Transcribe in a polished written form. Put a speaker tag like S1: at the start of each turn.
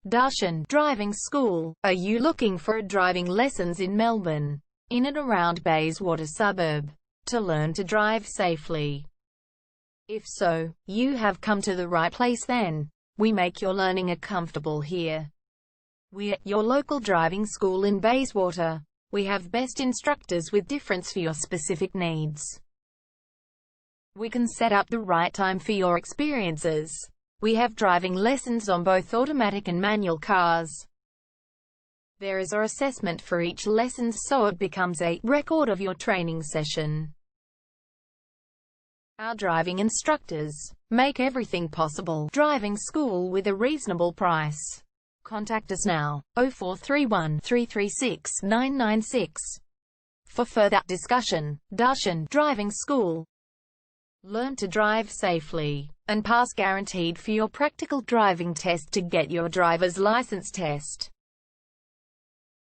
S1: Darshan Driving School. Are you looking for driving lessons in Melbourne, in and around Bayswater suburb, to learn to drive safely? If so, you have come to the right place then. We make your learning comfortable here. We're your local driving school in Bayswater. We have best instructors with difference for your specific needs. We can set up the right time for your experiences. We have driving lessons on both automatic and manual cars. There is an assessment for each lesson, so it becomes a record of your training session. Our driving instructors make everything possible. Driving school with a reasonable price. Contact us now, 0431 336 996. For further discussion. Darshan Driving School. Learn to drive safely and pass guaranteed for your practical driving test to get your driver's license test.